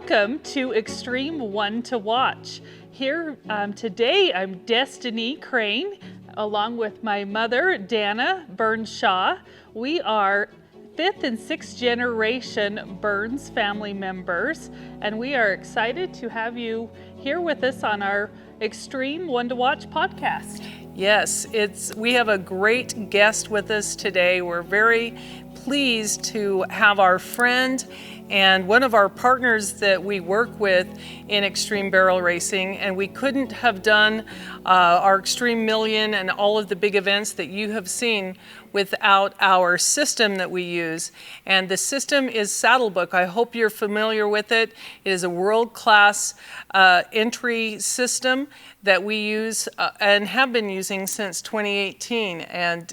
Welcome to Xtreme One to Watch. Here today I'm Destiny Crane along with my mother Dana Burns-Shaw. We are 5th and 6th generation Burns family members, and we are excited to have you here with us on our Xtreme One to Watch podcast. Yes, we have a great guest with us today. We're very pleased to have our friend and one of our partners that we work with in Xtreme barrel racing, and we couldn't have done our Xtreme Million and all of the big events that you have seen without our system that we use. And the system is SaddleBook. I hope you're familiar with it. It is a world-class entry system that we use and have been using since 2018. And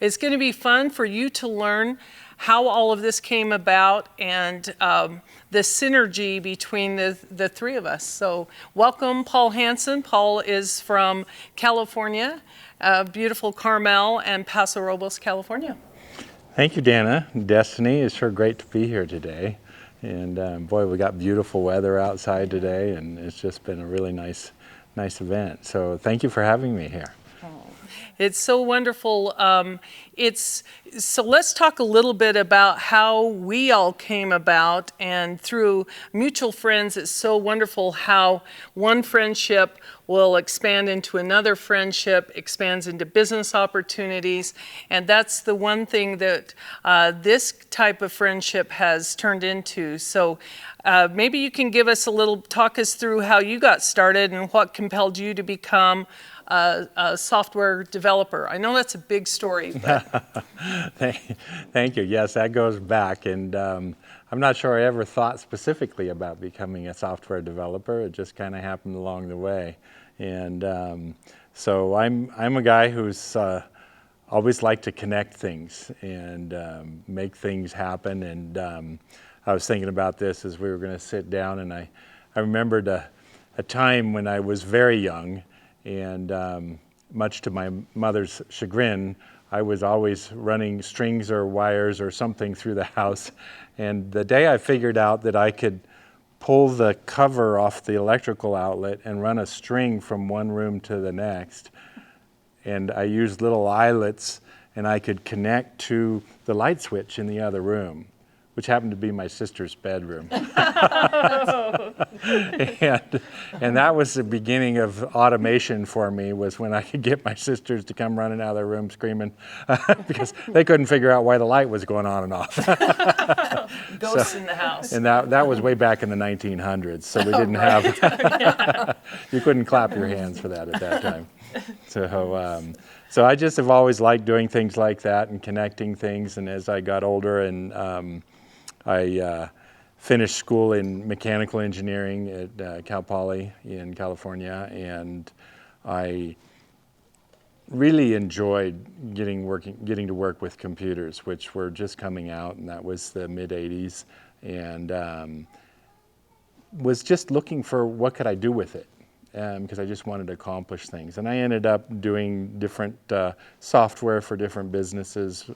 it's going to be fun for you to learn how all of this came about and the synergy between the three of us. So welcome, Paul Hanson. Paul is from California, beautiful Carmel and Paso Robles, California. Thank you, Dana. Destiny, it's sure great to be here today. And boy, we got beautiful weather outside today, and it's just been a really nice event. So thank you for having me here. It's so wonderful. So let's talk a little bit about how we all came about, and through mutual friends, it's so wonderful how one friendship will expand into another friendship, expands into business opportunities, and that's the one thing that this type of friendship has turned into. So maybe you can talk us through how you got started and what compelled you to become a software developer. I know that's a big story, but Thank you. Yes, that goes back, and I'm not sure I ever thought specifically about becoming a software developer. It just kind of happened along the way, and so I'm a guy who's always liked to connect things and make things happen. And I was thinking about this as we were going to sit down, and I remembered a time when I was very young. And much to my mother's chagrin, I was always running strings or wires or something through the house. And the day I figured out that I could pull the cover off the electrical outlet and run a string from one room to the next, and I used little eyelets, and I could connect to the light switch in the other room, which happened to be my sister's bedroom. and that was the beginning of automation for me, was when I could get my sisters to come running out of their room screaming because they couldn't figure out why the light was going on and off. Ghosts in the house. And that was way back in the 1900s, so we didn't have, you couldn't clap your hands for that at that time. So I just have always liked doing things like that and connecting things, and as I got older and I finished school in mechanical engineering at Cal Poly in California, and I really enjoyed getting to work with computers, which were just coming out, and that was the mid-'80s, and was just looking for what could I do with it, because I just wanted to accomplish things. And I ended up doing different software for different businesses,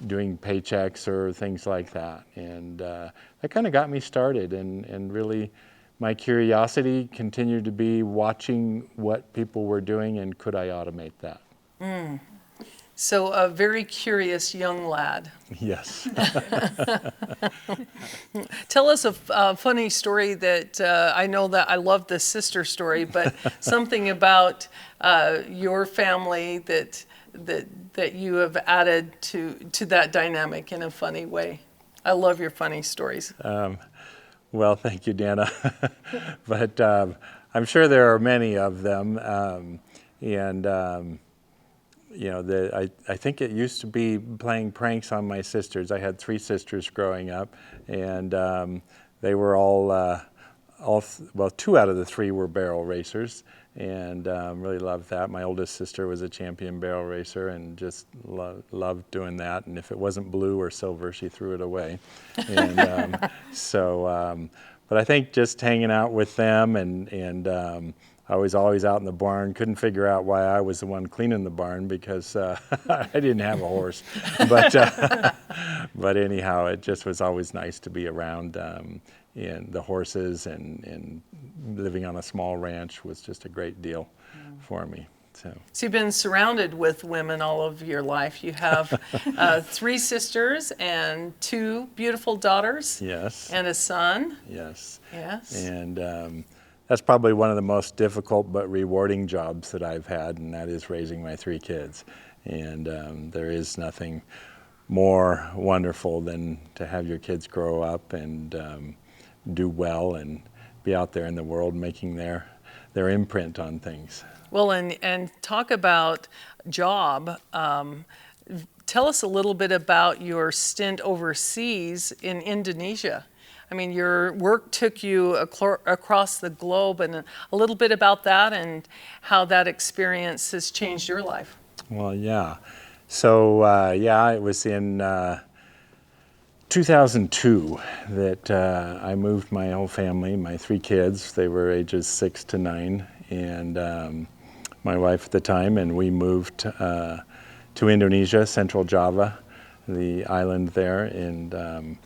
doing paychecks or things like that. And that kind of got me started, and really my curiosity continued to be watching what people were doing and could I automate that. So a very curious young lad. Yes. Tell us a funny story that I know that I love the sister story, but something about your family that you have added to that dynamic in a funny way. I love your funny stories. Well, thank you, Dana. But I'm sure there are many of them. I think it used to be playing pranks on my sisters. I had 3 sisters growing up, and they were all 2 out of the 3 were barrel racers, and really loved that. My oldest sister was a champion barrel racer and just loved doing that. And if it wasn't blue or silver, she threw it away. And but I think just hanging out with them and I was always out in the barn. Couldn't figure out why I was the one cleaning the barn because I didn't have a horse. But anyhow, it just was always nice to be around the horses and living on a small ranch was just a great deal for me. So you've been surrounded with women all of your life. You have 3 sisters and 2 beautiful daughters. Yes. And a son. Yes. Yes. And that's probably one of the most difficult but rewarding jobs that I've had, and that is raising my 3 kids. And there is nothing more wonderful than to have your kids grow up and do well and be out there in the world making their imprint on things. Well, and talk about job. Tell us a little bit about your stint overseas in Indonesia. I mean, your work took you across the globe, and a little bit about that and how that experience has changed your life. Well, yeah. So, it was in 2002 that I moved my whole family, my 3 kids. They were ages 6 to 9, and my wife at the time, and we moved to Indonesia, Central Java, the island there, and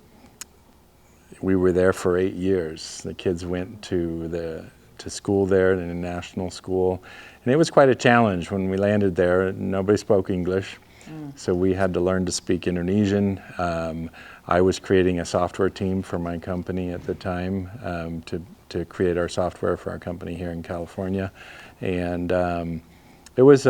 we were there for 8 years. The kids went to school there, in a national school, and it was quite a challenge. When we landed there, nobody spoke English, so we had to learn to speak Indonesian. I was creating a software team for my company at the time to create our software for our company here in California, and it was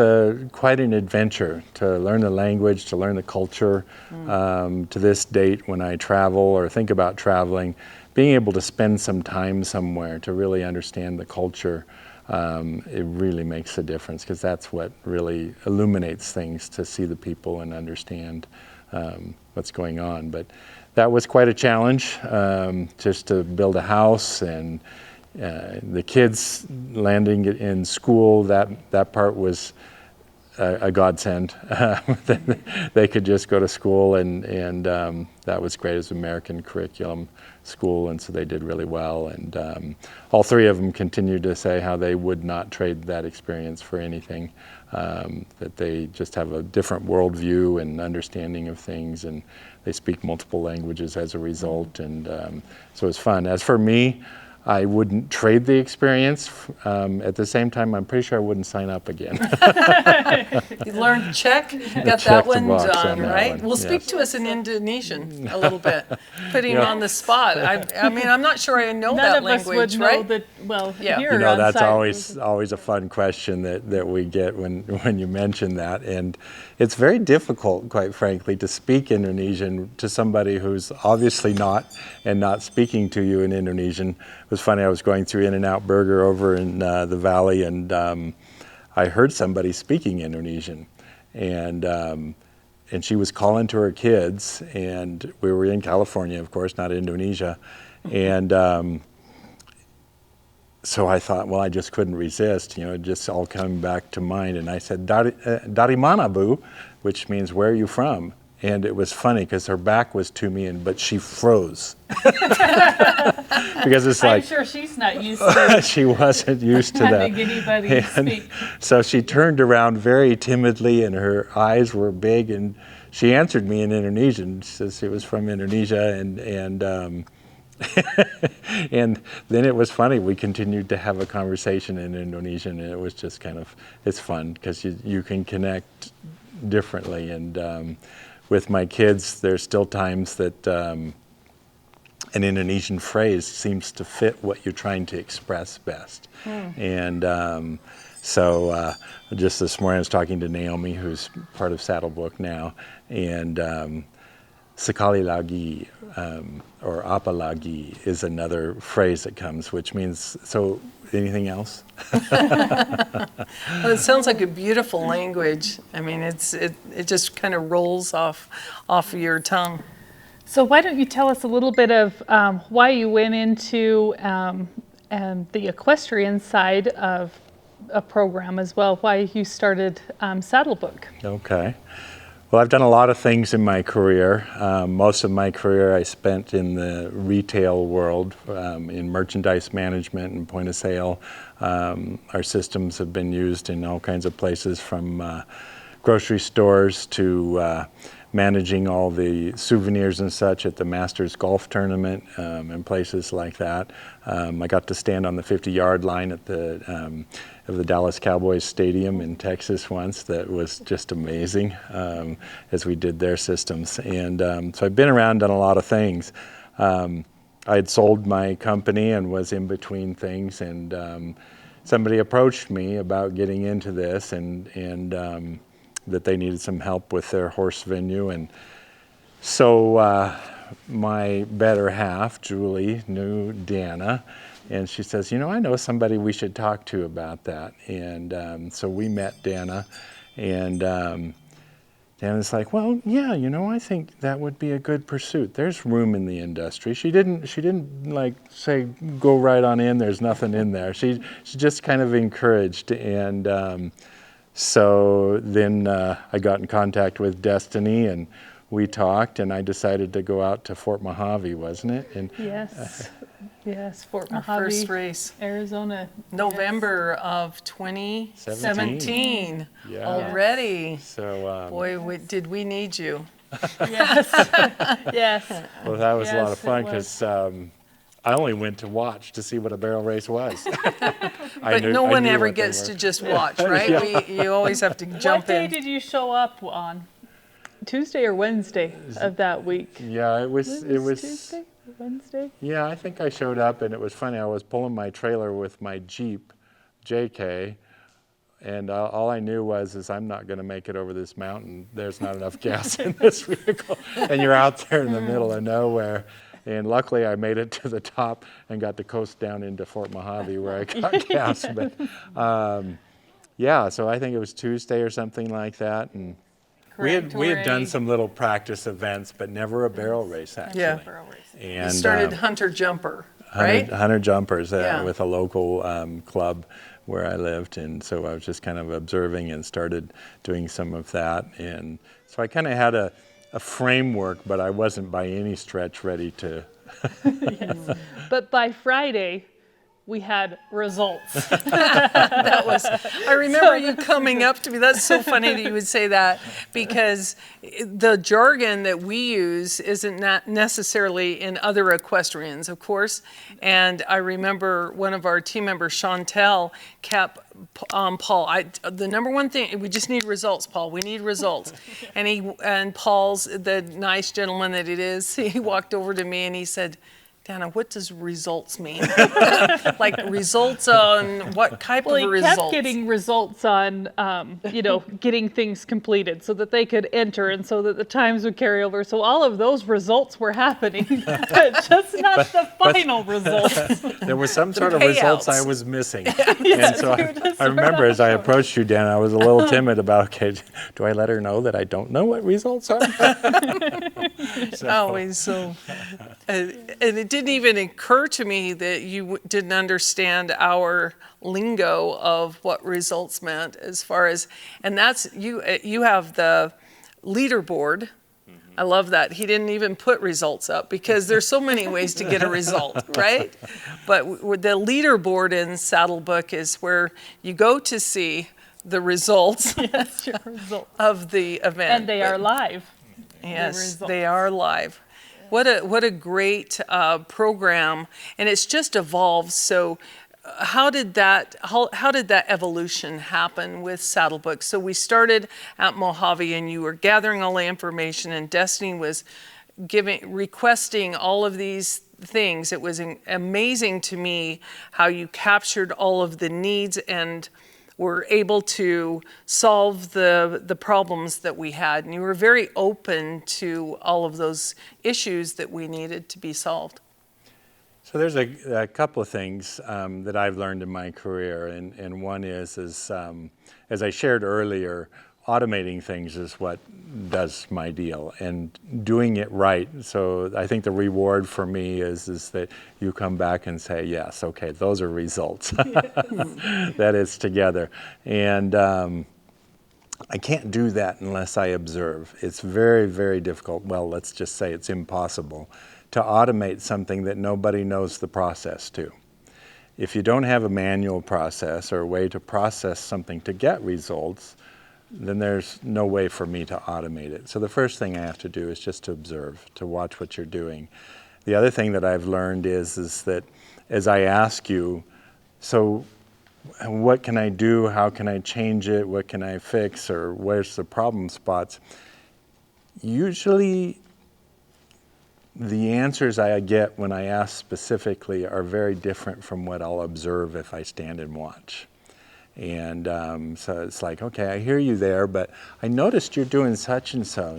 quite an adventure to learn the language, to learn the culture. To this date, when I travel or think about traveling, being able to spend some time somewhere to really understand the culture, it really makes a difference, because that's what really illuminates things, to see the people and understand what's going on. But that was quite a challenge, just to build a house, and the kids landing in school, that part was a godsend. They could just go to school, and that was great. It was an American curriculum school, and so they did really well. And all 3 of them continued to say how they would not trade that experience for anything, that they just have a different worldview and understanding of things, and they speak multiple languages as a result, and so it was fun. As for me, I wouldn't trade the experience. At the same time, I'm pretty sure I wouldn't sign up again. You learned Czech, got that one done, right? One. Well, speak to us in Indonesian a little bit, putting you on the spot. I mean, I'm not sure I know that language, None of us would right? know that, well, Yeah. here You know, on that's site- always a fun question that we get when you mention that. And it's very difficult, quite frankly, to speak Indonesian to somebody who's obviously not speaking to you in Indonesian. It was funny, I was going through In-N-Out Burger over in the valley, and I heard somebody speaking Indonesian, and she was calling to her kids, and we were in California, of course, not Indonesia, and so I thought, well, I just couldn't resist, it just all came back to mind, and I said, Dari mana, Bu, which means, where are you from? And it was funny, because her back was to me, but she froze. Because it's like, I'm sure she's not used to she wasn't used to that. having anybody speak. So she turned around very timidly, and her eyes were big, and she answered me in Indonesian. She says she was from Indonesia, and and then it was funny. We continued to have a conversation in Indonesian, and it was just it's fun, because you can connect differently. And with my kids, there's still times that an Indonesian phrase seems to fit what you're trying to express best. And so just this morning I was talking to Naomi, who's part of SaddleBook now, and sekali lagi, or apa lagi, is another phrase that comes, which means, so anything else? Well, it sounds like a beautiful language. I mean, it just kind of rolls off of your tongue. So why don't you tell us a little bit of why you went into the equestrian side of a program as well, why you started SaddleBook. Okay. Well, I've done a lot of things in my career. Most of my career I spent in the retail world, in merchandise management and point of sale. Our systems have been used in all kinds of places, from grocery stores to managing all the souvenirs and such at the Masters Golf Tournament and places like that. I got to stand on the 50-yard line at the of the Dallas Cowboys Stadium in Texas once. That was just amazing as we did their systems. And so I've been around, done a lot of things. I had sold my company and was in between things, and somebody approached me about getting into this, and that they needed some help with their horse venue. And so my better half, Julie, knew Dana, and she says, you know, I know somebody we should talk to about that. And so we met Dana, and Dana's like, well, yeah, you know, I think that would be a good pursuit. There's room in the industry. She didn't like say, go right on in, there's nothing in there. She just kind of encouraged. And so then I got in contact with Destiny, and we talked, and I decided to go out to Fort Mojave, wasn't it? And Yes. Yes, Fort Our Mojave, first race, Arizona. November of 2017. Yeah. Already. So, Boy, did we need you. Yes. Yes. well, that was a lot of Yes, fun it was. because I only went to watch to see what a barrel race was. But no one ever gets to just watch, right? You always have to jump What day in. did you show up on? Tuesday or Wednesday of that week? Yeah, it was Tuesday? Wednesday? Yeah, I think I showed up, and it was funny. I was pulling my trailer with my Jeep, JK, and all I knew is I'm not going to make it over this mountain. There's not enough gas in this vehicle, and you're out there in the middle of nowhere. And luckily, I made it to the top and got to coast down into Fort Mojave where I got gas. But yeah, so I think it was Tuesday or something like that, and we had done some little practice events, but never a barrel race actually. Yeah. And You started Hunter Jumper, right? Hunter Jumpers Yeah. with a local club where I lived, and so I was just kind of observing and started doing some of that. And so I kind of had a framework, but I wasn't by any stretch ready to. Yes. But by Friday, we had results. I remember you coming up to me. That's so funny that you would say that, because the jargon that we use isn't not necessarily in other equestrians, of course. And I remember one of our team members, Chantel, kept Paul, the number one thing, we just need results, Paul. We need results. And Paul's the nice gentleman that it is. He walked over to me and he said, Dana, what does results mean? Like results on what type of He results? kept getting results on, getting things completed so that they could enter and so that the times would carry over. So all of those results were happening, but just not the final results. There were some sort of results I payouts. was missing. And so I remember as I approached you, Dan, I was a little timid about, okay, do I let her know that I don't know what results are? Always so. And it didn't even occur to me that you didn't understand our lingo of what results meant as far as, and that's, you have the leaderboard. I love that. He didn't even put results up because there's so many ways to get a result, right? But the leaderboard in SaddleBook is where you go to see the results Yes, your results. of the event. And they are live. Yes, results. they are live. What a great program, and it's just evolved. So, how did that evolution happen with SaddleBook? So we started at Mojave, and you were gathering all the information, and Destiny was requesting all of these things. It was amazing to me how you captured all of the needs and were able to solve the problems that we had. And you were very open to all of those issues that we needed to be solved. So there's a couple of things that I've learned in my career, and one is as I shared earlier, automating things is what does my deal, and doing it right. So I think the reward for me is that you come back and say, yes, okay, those are results. That is together. And I can't do that unless I observe. It's very, very difficult. Well, let's just say it's impossible to automate something that nobody knows the process to. If you don't have a manual process or a way to process something to get results, then there's no way for me to automate it. So the first thing I have to do is just to observe, to watch what you're doing. The other thing that I've learned is that as I ask you, so what can I do? How can I change it? What can I fix? Or where's the problem spots? Usually the answers I get when I ask specifically are very different from what I'll observe if I stand and watch. And so it's like, okay, I hear you there, but I noticed you're doing such and so,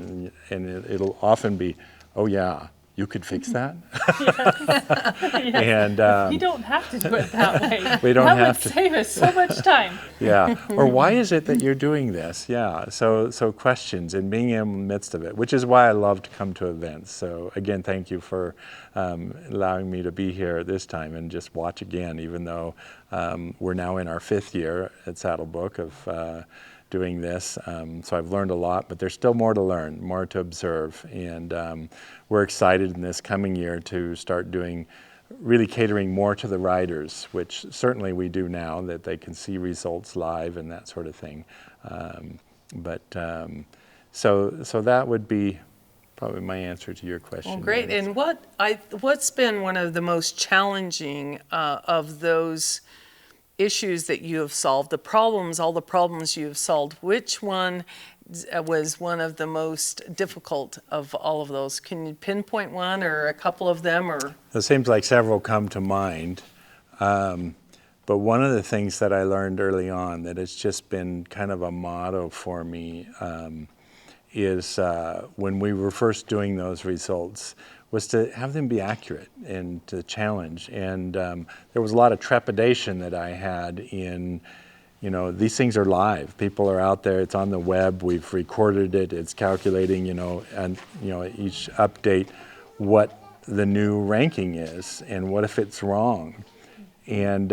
and it'll often be, oh yeah, you could fix that? Yes. And You don't have to do it that way. We don't that have would to. save us so much time. yeah, or why is it that you're doing this? Yeah, so questions and being in the midst of it, which is why I love to come to events. So again, thank you for allowing me to be here this time and just watch again, even though we're now in our 5th year at SaddleBook of doing this. So I've learned a lot, but there's still more to learn, more to observe. And we're excited in this coming year to start doing, really catering more to the riders, which certainly we do now, that they can see results live and that sort of thing. So that would be probably my answer to your question. Well, great. And what's been one of the most challenging of those issues that you have solved, all the problems you have solved, which one was one of the most difficult of all of those? Can you pinpoint one or a couple of them? Or it seems like several come to mind. But one of the things that I learned early on that has just been kind of a motto for me is when we were first doing those results was to have them be accurate and to challenge. And there was a lot of trepidation that I had in, these things are live. People are out there, it's on the web, we've recorded it, it's calculating, and each update what the new ranking is and what if it's wrong. And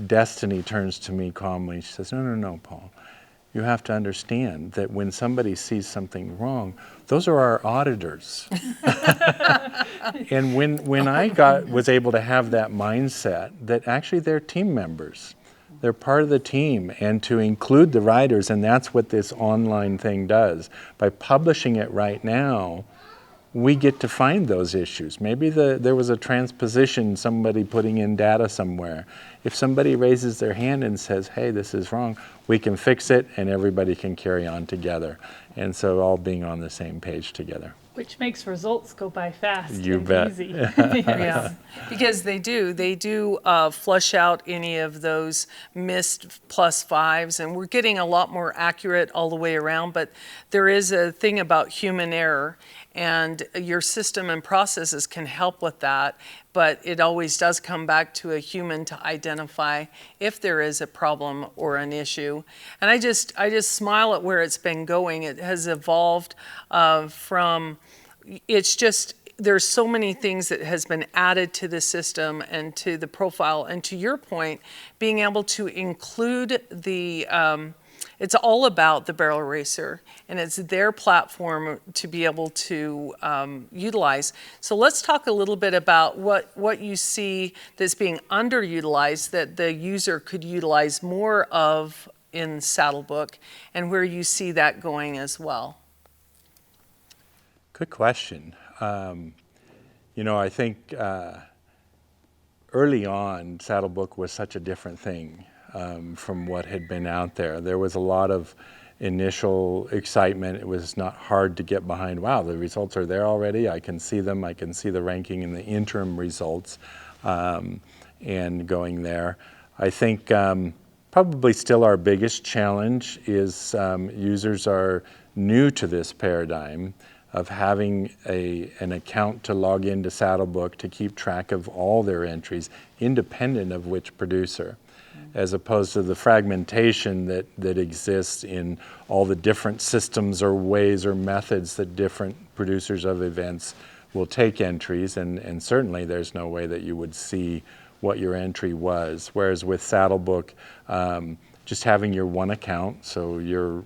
Destiny turns to me calmly, she says, no, Paul. You have to understand that when somebody sees something wrong, those are our auditors. And when I was able to have that mindset that actually they're team members, they're part of the team, and to include the riders, and that's what this online thing does. By publishing it right now, we get to find those issues. Maybe there was a transposition, somebody putting in data somewhere. If somebody raises their hand and says, hey, this is wrong, we can fix it and everybody can carry on together. And so all being on the same page together. Which makes results go by fast You and bet. easy. yeah, because they do flush out any of those missed +5s, and we're getting a lot more accurate all the way around. But there is a thing about human error, and your system and processes can help with that. But it always does come back to a human to identify if there is a problem or an issue. And I just smile at where it's been going. It has evolved from, it's just, there's so many things that has been added to the system and to the profile. And to your point, being able to include the, it's all about the barrel racer, and it's their platform to be able to utilize. So let's talk a little bit about what you see that's being underutilized that the user could utilize more of in SaddleBook, and where you see that going as well. Good question. I think early on, SaddleBook was such a different thing from what had been out there. There was a lot of initial excitement. It was not hard to get behind. Wow, the results are there already. I can see them. I can see the ranking and the interim results and going there. I think probably still our biggest challenge is users are new to this paradigm of having an account to log into SaddleBook to keep track of all their entries, independent of which producer, as opposed to the fragmentation that exists in all the different systems or ways or methods that different producers of events will take entries, and certainly there's no way that you would see what your entry was. Whereas with SaddleBook, just having your one account, so you're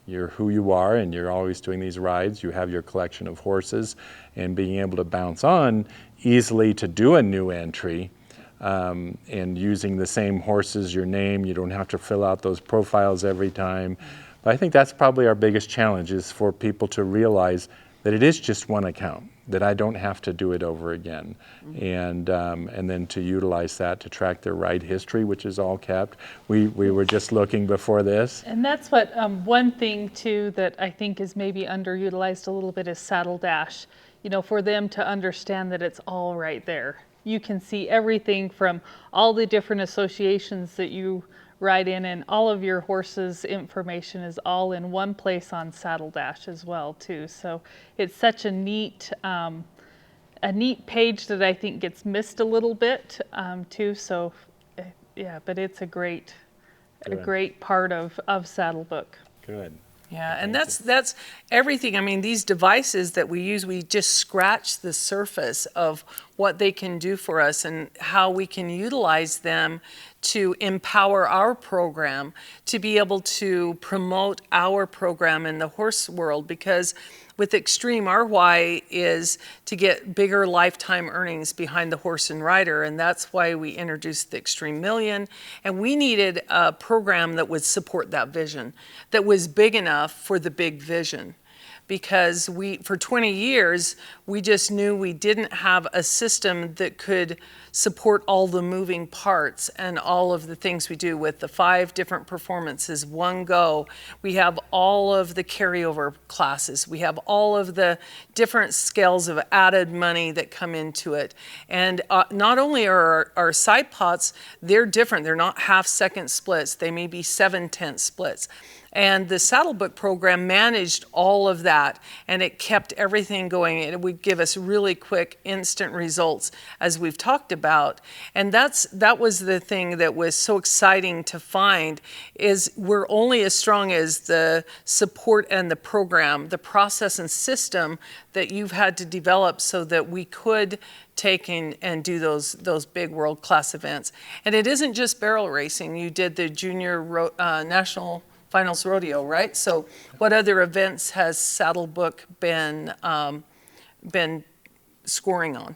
who you are and you're always doing these rides, you have your collection of horses, and being able to bounce on easily to do a new entry and using the same horse as your name. You don't have to fill out those profiles every time. But I think that's probably our biggest challenge, is for people to realize that it is just one account, that I don't have to do it over again. And then to utilize that to track their ride history, which is all kept. We were just looking before this. And that's what, one thing too that I think is maybe underutilized a little bit is Saddle Dash. You know, for them to understand that it's all right there. You can see everything from all the different associations that you ride in, and all of your horse's information is all in one place on Saddle Dash as well too. So it's such a neat page that I think gets missed a little bit too. So yeah, but it's a great part of SaddleBook. Good. Yeah, and that's everything. I mean, these devices that we use, we just scratch the surface of what they can do for us and how we can utilize them to empower our program, to be able to promote our program in the horse world. Because with Xtreme, our why is to get bigger lifetime earnings behind the horse and rider, and that's why we introduced the Xtreme Million. And we needed a program that would support that vision, that was big enough for the big vision. Because for 20 years, we just knew we didn't have a system that could support all the moving parts and all of the things we do with the 5 different performances, one go. We have all of the carryover classes. We have all of the different scales of added money that come into it. And not only are our side pots, they're different. They're not half-second splits. They may be 7/10 splits. And the SaddleBook program managed all of that, and it kept everything going. It would give us really quick, instant results, as we've talked about. And that was the thing that was so exciting to find, is we're only as strong as the support and the program, the process and system that you've had to develop so that we could take and do those big world-class events. And it isn't just barrel racing. You did the Junior National Finals Rodeo, right? So what other events has SaddleBook been scoring on?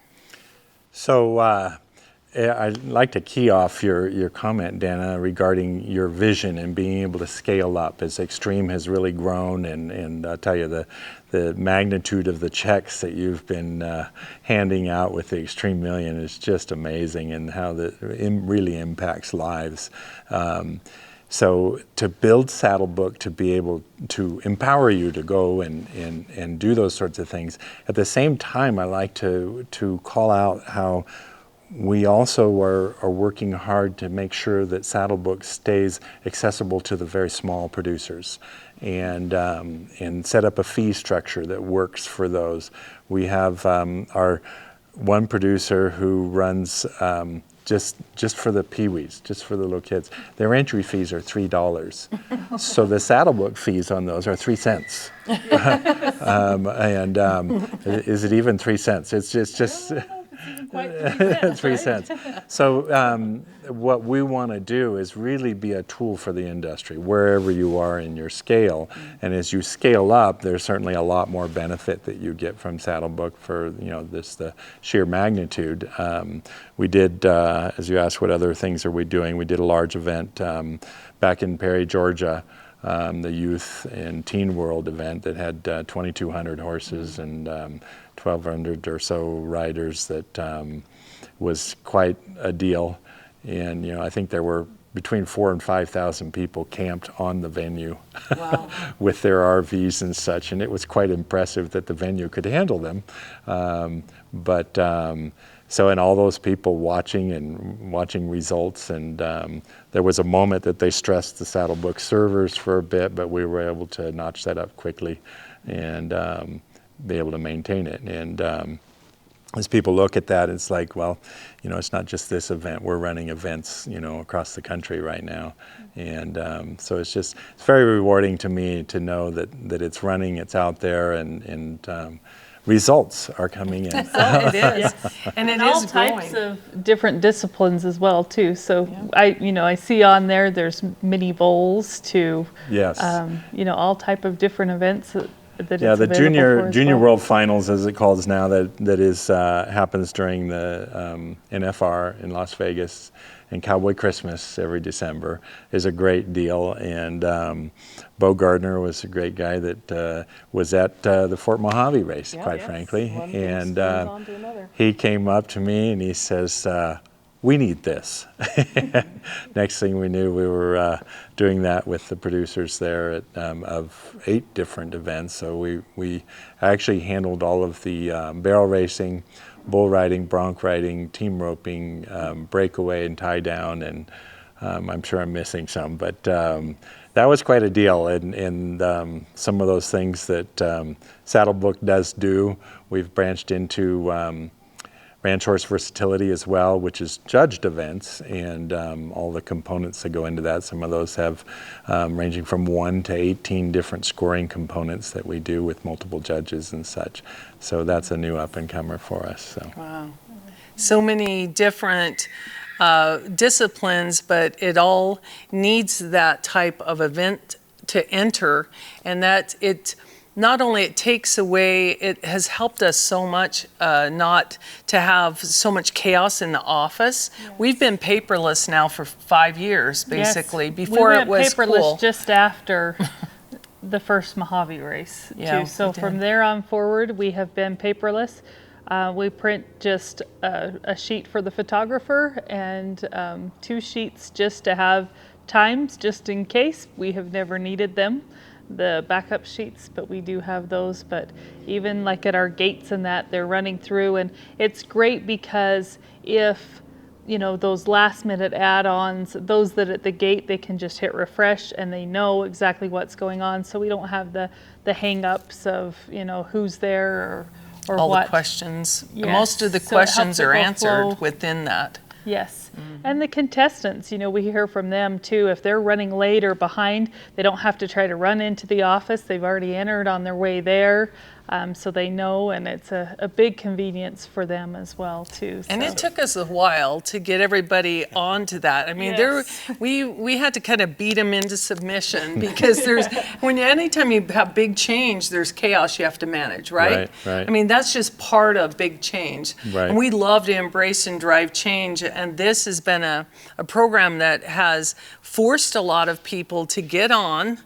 So I'd like to key off your comment, Dana, regarding your vision and being able to scale up as Xtreme has really grown. And I'll tell you, the magnitude of the checks that you've been handing out with the Xtreme Million is just amazing, and how that really impacts lives. So to build SaddleBook to be able to empower you to go and do those sorts of things. At the same time, I like to call out how we also are working hard to make sure that SaddleBook stays accessible to the very small producers, and set up a fee structure that works for those. We have our one producer who runs just for the peewees, just for the little kids. Their entry fees are $3. So the SaddleBook fees on those are 3 cents. Is it even 3 cents? It's just Quite 3 cents, 3 right? cents. So what we want to do is really be a tool for the industry wherever you are in your scale. And as you scale up, there's certainly a lot more benefit that you get from SaddleBook for the sheer magnitude. We did, as you asked, what other things are we doing? We did a large event back in Perry, Georgia. The Youth and Teen World event that had 2,200 horses and 1,200 or so riders. That was quite a deal. And I think there were between 4,000 and 5,000 people camped on the venue. Wow. With their RVs and such, and it was quite impressive that the venue could handle them. So, and all those people watching results, and there was a moment that they stressed the SaddleBook servers for a bit, but we were able to notch that up quickly and be able to maintain it. And as people look at that, it's like, well, it's not just this event. We're running events, across the country right now. And so it's very rewarding to me to know that it's running, it's out there, and results are coming in. It is, and it all is growing. types of different disciplines as well too. So I see on there's mini bowls to Yes. all type of different events that Yeah, it's the available for as junior well. world finals, as it calls now, that is happens during the NFR in Las Vegas, and Cowboy Christmas every December is a great deal. And Bo Gardner was a great guy that was at the Fort Mojave race, quite frankly. One thing And spins on to another. he came up to me and he says, "We need this." Next thing we knew, we were doing that with the producers there of 8 different events. So we actually handled all of the barrel racing, bull riding, bronc riding, team roping, breakaway and tie down, and I'm sure I'm missing some, but that was quite a deal. And some of those things that SaddleBook does do, we've branched into ranch horse versatility as well, which is judged events, and all the components that go into that. Some of those have ranging from 1 to 18 different scoring components that we do with multiple judges and such. So that's a new up and comer for us. So. Wow. So many different disciplines, but it all needs that type of event to enter, and that it not only it takes away, it has helped us so much not to have so much chaos in the office. Yes. We've been paperless now for 5 years, basically. Yes. Before it was paperless cool. Just after the first Mojave race, yeah, too. So from there on forward, we have been paperless. We print just a sheet for the photographer and 2 sheets just to have times, just in case. We have never needed them, the backup sheets, but we do have those. But even like at our gates and that, they're running through, and it's great because if those last minute add-ons, those that at the gate, they can just hit refresh and they know exactly what's going on, so we don't have the hang-ups of who's there or all what. the questions. Yes. Most of the So it helps questions it are go answered flow. within that. Yes. And the contestants, we hear from them too. If they're running late or behind, they don't have to try to run into the office. They've already entered on their way there. So they know, and it's a big convenience for them as well too. And so. it took us a while to get everybody onto that. I mean, Yes. we had to kind of beat them into submission because anytime you have big change, there's chaos you have to manage, right? Right. I mean, that's just part of big change. Right. And we love to embrace and drive change. And this has been a program that has forced a lot of people to get on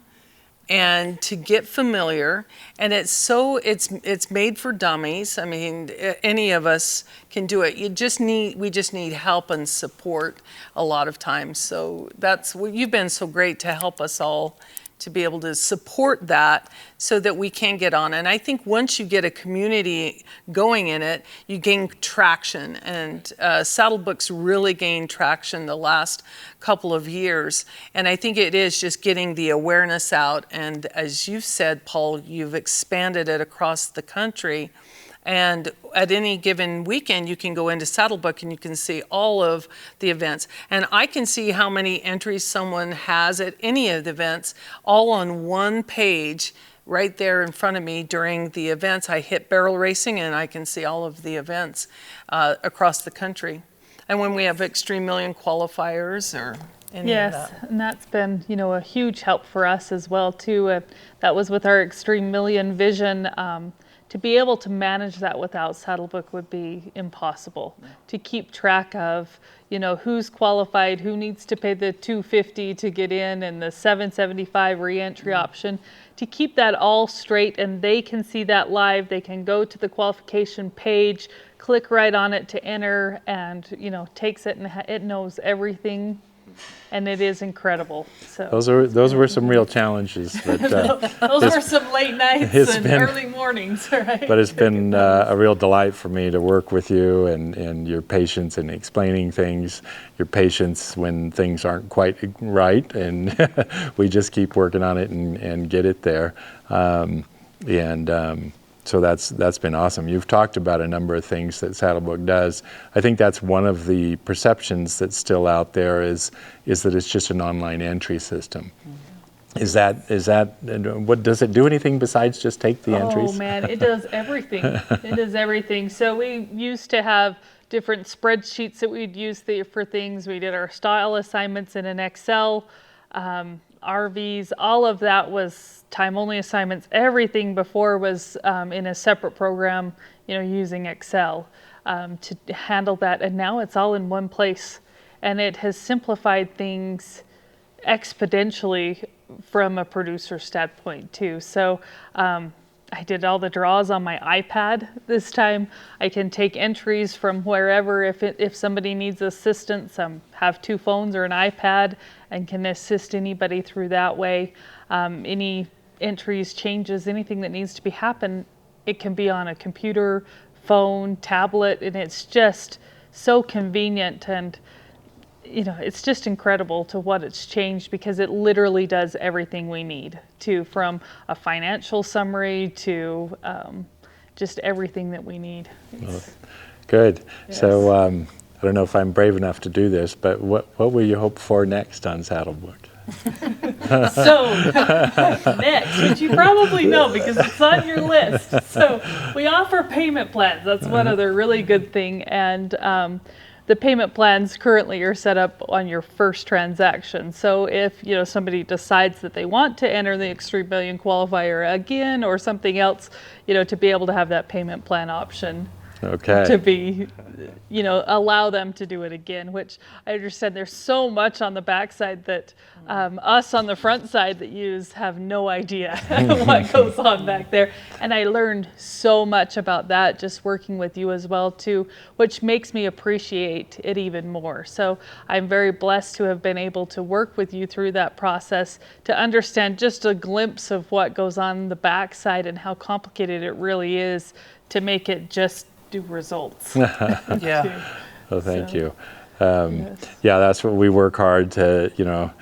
and to get familiar, and it's made for dummies. I mean, any of us can do it. We just need help and support a lot of times. So you've been so great to help us all to be able to support that so that we can get on. And I think once you get a community going in it, you gain traction. And SaddleBook's really gained traction the last couple of years. And I think it is just getting the awareness out. And as you've said, Paul, you've expanded it across the country. And at any given weekend, you can go into SaddleBook and you can see all of the events. And I can see how many entries someone has at any of the events, all on one page right there in front of me during the events. I hit barrel racing and I can see all of the events across the country. And when we have Xtreme Million qualifiers or any of that. Yes, and that's been, a huge help for us as well too. That was with our Xtreme Million vision. To be able to manage that without SaddleBook would be impossible. To keep track of, who's qualified, who needs to pay the $250 to get in, and the $775 re-entry option. To keep that all straight, and they can see that live. They can go to the qualification page, click right on it to enter, and takes it, and it knows everything. And it is incredible. So those were some real challenges, but those were some late nights and early mornings, right? But it's been a real delight for me to work with you and your patience in explaining things, your patience when things aren't quite right, and we just keep working on it and get it there. So that's been awesome. You've talked about a number of things that SaddleBook does. I think that's one of the perceptions that's still out there is that it's just an online entry system. Mm-hmm. Is that what does it do anything besides just take the entries? Oh man, it does everything. It does everything. So we used to have different spreadsheets that we'd use for things. We did our style assignments in an Excel. RVs, all of that was time-only assignments. Everything before was in a separate program, using Excel to handle that. And now it's all in one place. And it has simplified things exponentially from a producer standpoint too. So I did all the draws on my iPad this time. I can take entries from wherever if somebody needs assistance. Have 2 phones or an iPad and can assist anybody through that way. Any entries, changes, anything that needs to be happen, it can be on a computer, phone, tablet, and it's just so convenient. And it's just incredible to what it's changed, because it literally does everything we need to, from a financial summary to just everything that we need. Well, good. Yes. So I don't know if I'm brave enough to do this, but what will you hope for next on SaddleBook? So next, which you probably know because it's on your list. So we offer payment plans. That's one other really good thing. And the payment plans currently are set up on your first transaction. So if somebody decides that they want to enter the Xtreme Million qualifier again or something else, to be able to have that payment plan option. Okay. To be, allow them to do it again, which I understand there's so much on the backside that us on the front side that use have no idea what goes on back there. And I learned so much about that just working with you as well too, which makes me appreciate it even more. So I'm very blessed to have been able to work with you through that process to understand just a glimpse of what goes on the backside and how complicated it really is to make it just do results. Yeah. Well, thank you. Yeah, that's what we work hard to,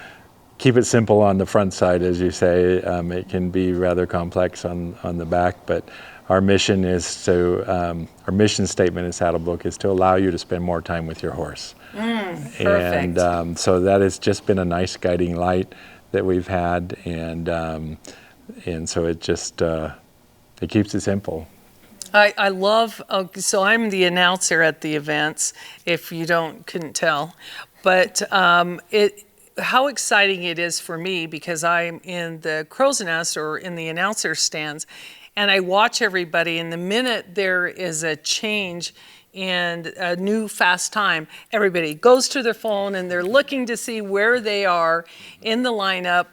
keep it simple on the front side, as you say. It can be rather complex on the back, but our mission is our mission statement in SaddleBook is to allow you to spend more time with your horse. Perfect. And so that has just been a nice guiding light that we've had, and so it just it keeps it simple. I love, so I'm the announcer at the events, if you couldn't tell, but how exciting it is for me, because I'm in the crow's nest or in the announcer stands, and I watch everybody, and the minute there is a change and a new fast time, everybody goes to their phone and they're looking to see where they are in the lineup,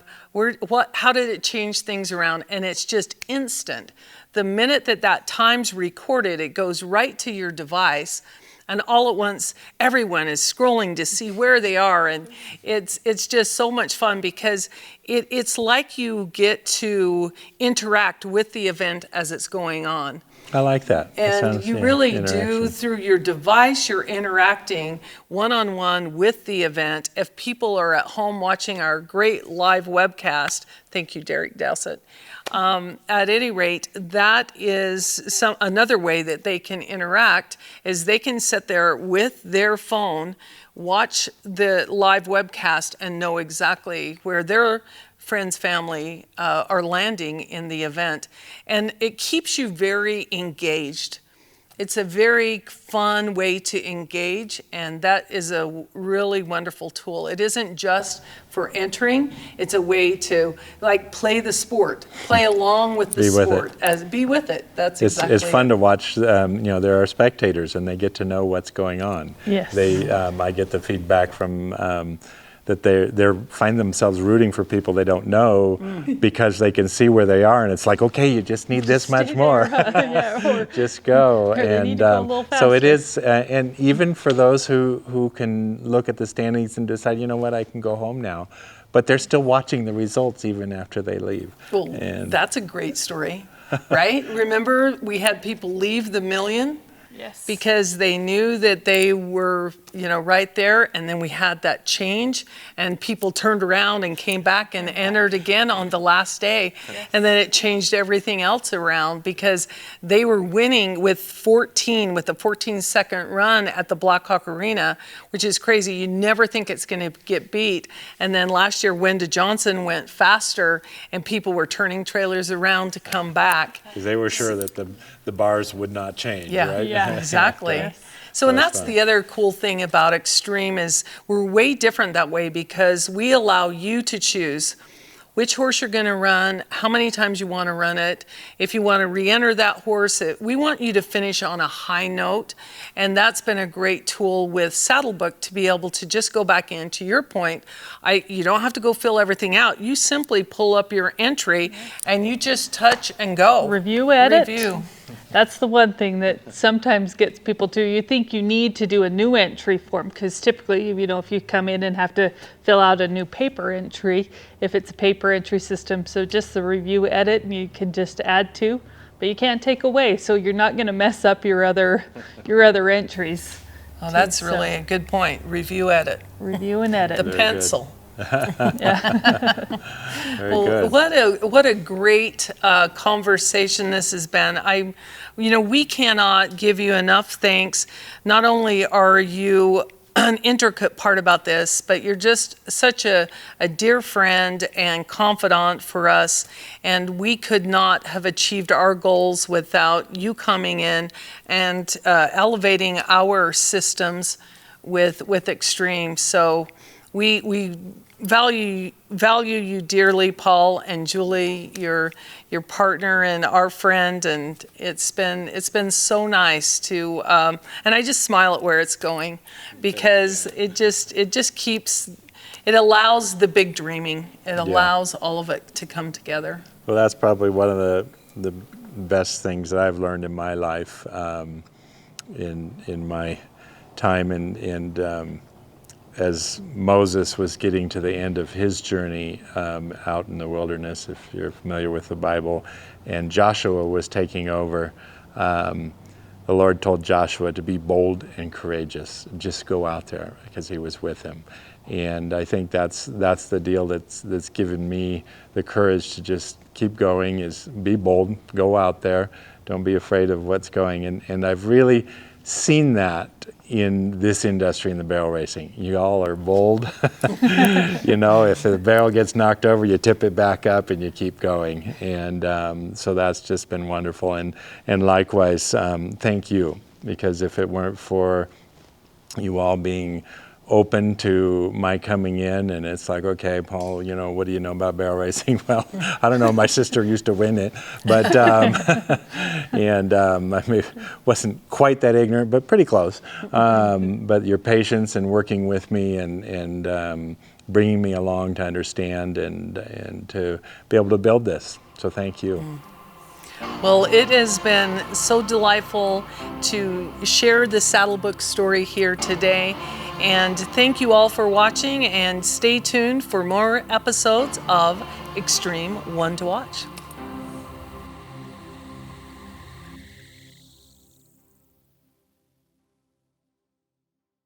how did it change things around, and it's just instant. The minute that time's recorded, it goes right to your device, and all at once, everyone is scrolling to see where they are, and it's just so much fun, because it's like you get to interact with the event as it's going on. I like that. And you really do, through your device, you're interacting one-on-one with the event. If people are at home watching our great live webcast, thank you, Derek Dowsett. At any rate, that is another way that they can interact, is they can sit there with their phone, watch the live webcast, and know exactly where their friends, family are landing in the event. And it keeps you very engaged. It's a very fun way to engage, and that is a really wonderful tool. It isn't just for entering, it's a way to play the sport, play along with the sport, be with it. That's exactly it's fun to watch. There are spectators, and they get to know what's going on. Yes. I get the feedback from that they find themselves rooting for people they don't know because they can see where they are, and it's like, okay, you just need this much more. Just go. And so it is, and even for those who can look at the standings and decide, you know what, I can go home now, but they're still watching the results even after they leave. Well, that's a great story, right? Remember, we had people leave the million? Yes. Because they knew that they were, right there, and then we had that change, and people turned around and came back and entered again on the last day, and then it changed everything else around, because they were winning with a 14-second run at the Blackhawk Arena, which is crazy. You never think it's going to get beat. And then last year, Wenda Johnson went faster, and people were turning trailers around to come back. Because they were sure that the bars would not change, right? Yeah, exactly. Yes. So, and that's the other cool thing about Xtreme is we're way different that way, because we allow you to choose which horse you're going to run, how many times you want to run it, if you want to re-enter that horse. We want you to finish on a high note, and that's been a great tool with SaddleBook to be able to just go back in. To your point, you don't have to go fill everything out. You simply pull up your entry and you just touch and go. Review, edit. Review. That's the one thing that sometimes gets people to, you think you need to do a new entry form, because typically, if you come in and have to fill out a new paper entry, if it's a paper entry system, so just the review, edit, and you can just add to, but you can't take away, so you're not going to mess up your other entries. Oh, that's really a good point. Review, edit. Review and edit. The pencil. Very Well, good. what a great conversation this has been. We cannot give you enough thanks. Not only are you an intricate part about this, but you're just such a dear friend and confidant for us, and we could not have achieved our goals without you coming in and elevating our systems with Xtreme. So we value you dearly, Paul and Julie, your partner and our friend, and it's been so nice to and I just smile at where it's going, because it just keeps, it allows the big dreaming. It allows all of it to come together. Well, that's probably one of the best things that I've learned in my life, in my time, and as Moses was getting to the end of his journey out in the wilderness, if you're familiar with the Bible, and Joshua was taking over, the Lord told Joshua to be bold and courageous. Just go out there, because he was with him. And I think that's the deal that's given me the courage to just keep going, is be bold, go out there, don't be afraid of what's going. And I've really seen that in this industry, in the barrel racing. You all are bold. If the barrel gets knocked over, you tip it back up and you keep going. And so that's just been wonderful. And likewise, thank you, because if it weren't for you all being open to my coming in, and it's like, okay, Paul, what do you know about barrel racing? Well, I don't know. My sister used to win it, but I wasn't quite that ignorant, but pretty close. But your patience and working with me and bringing me along to understand and to be able to build this. So thank you. Well, it has been so delightful to share the SaddleBook story here today. And thank you all for watching, and stay tuned for more episodes of Xtreme One to Watch.